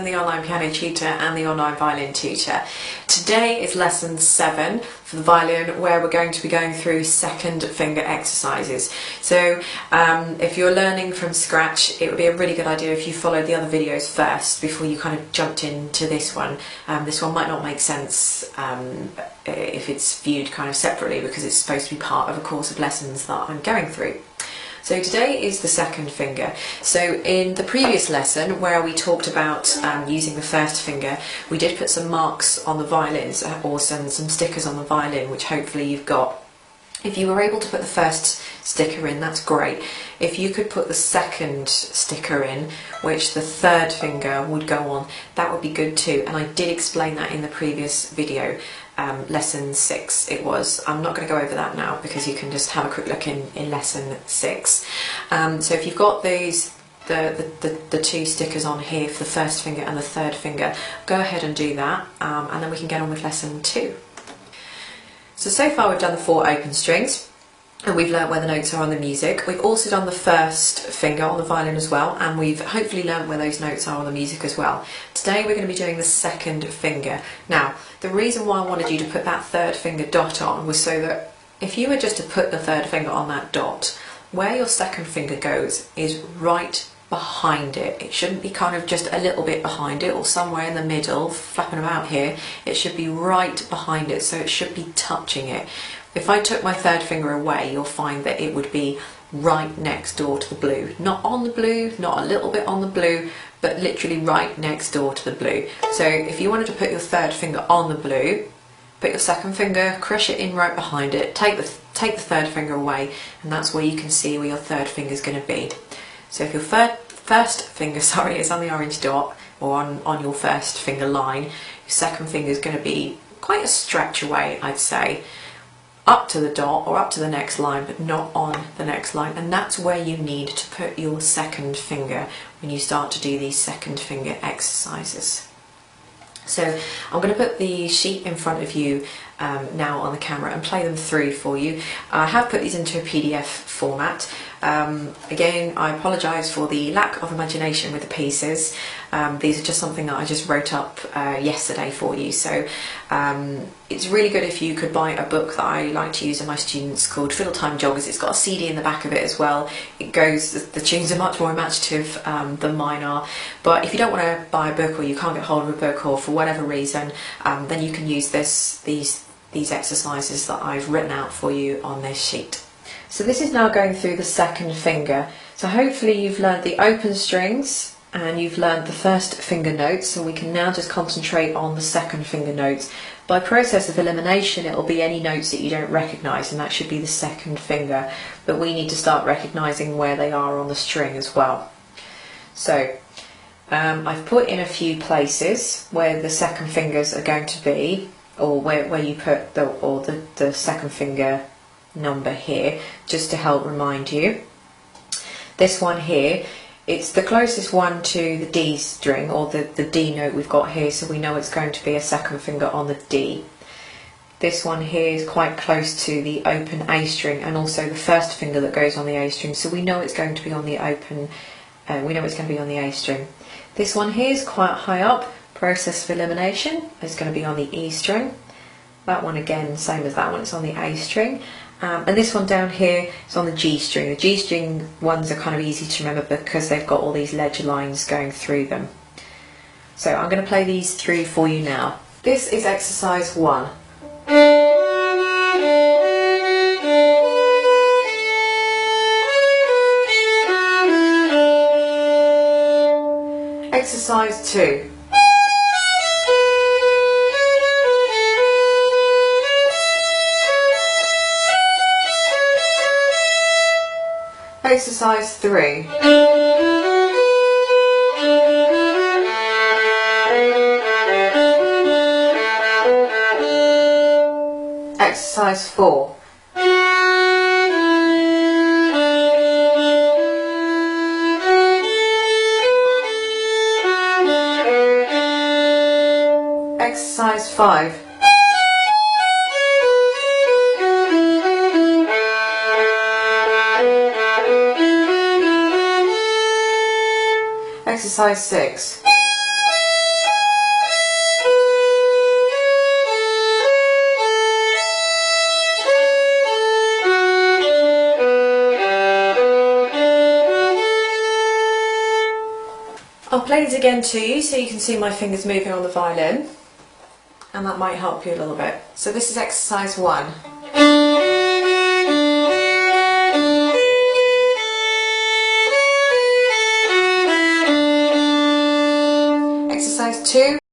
The online piano tutor and the online violin tutor. Today is lesson 7 for the violin, where we're going to be going through second finger exercises. So if you're learning from scratch, it would be a really good idea if you followed the other videos first before you kind of jumped into this one. This one might not make sense if it's viewed kind of separately, because it's supposed to be part of a course of lessons that I'm going through. So today is the second finger. So in the previous lesson, where we talked about using the first finger, we did put some marks on the violins, or some stickers on the violin, which hopefully you've got. If you were able to put the first sticker in, that's great. If you could put the second sticker in, which the third finger would go on, that would be good too. And I did explain that in the previous video. Lesson 6 it was. I'm not going to go over that now because you can just have a quick look in lesson 6. So if you've got these the two stickers on here for the first finger and the third finger, go ahead and do that, and then we can get on with lesson 2. So far we've done the 4 open strings, and we've learnt where the notes are on the music. We've also done the first finger on the violin as well, and we've hopefully learnt where those notes are on the music as well. Today we're going to be doing the second finger. Now, the reason why I wanted you to put that third finger dot on was so that if you were just to put the third finger on that dot, where your second finger goes is right behind it. It shouldn't be kind of just a little bit behind it or somewhere in the middle, flapping about here. It should be right behind it, so it should be touching it. If I took my third finger away, you'll find that it would be right next door to the blue. Not on the blue, not a little bit on the blue, but literally right next door to the blue. So if you wanted to put your third finger on the blue, put your second finger, crush it in right behind it, take the third finger away, and that's where you can see where your third finger is going to be. So if your first finger, is on the orange dot, or on your first finger line, your second finger is going to be quite a stretch away, I'd say, up to the dot or up to the next line, but not on the next line. And that's where you need to put your second finger when you start to do these second finger exercises. So I'm going to put the sheet in front of you now on the camera and play them through for you. I have put these into a PDF format. Again, I apologise for the lack of imagination with the pieces. These are just something that I just wrote up yesterday for you. So it's really good if you could buy a book that I like to use with my students called Fiddle Time Joggers. It's got a CD in the back of it as well. It goes, the tunes are much more imaginative than mine are. But if you don't want to buy a book, or you can't get hold of a book, or for whatever reason, then you can use these exercises that I've written out for you on this sheet. So this is now going through the second finger. So hopefully you've learned the open strings and you've learned the first finger notes, so we can now just concentrate on the second finger notes. By process of elimination, it'll be any notes that you don't recognise, and that should be the second finger, but we need to start recognising where they are on the string as well. So I've put in a few places where the second fingers are going to be, or where you put the second finger number here, just to help remind you. This one here, it's the closest one to the D string, or the D note we've got here, so we know it's going to be a second finger on the D. This one here is quite close to the open A string, and also the first finger that goes on the A string, so we know it's going to be on the open, we know it's going to be on the A string. This one here is quite high up, process of elimination, it's going to be on the E string. That one again, same as that one, it's on the A string. And this one down here is on the G string. The G string ones are kind of easy to remember because they've got all these ledger lines going through them. So I'm going to play these through for you now. This is exercise 1. Exercise 2. Exercise 3. Exercise 4. Exercise 5. exercise 6. I'll play it again to you so you can see my fingers moving on the violin, and that might help you a little bit. So this is exercise 1. Exercise 2.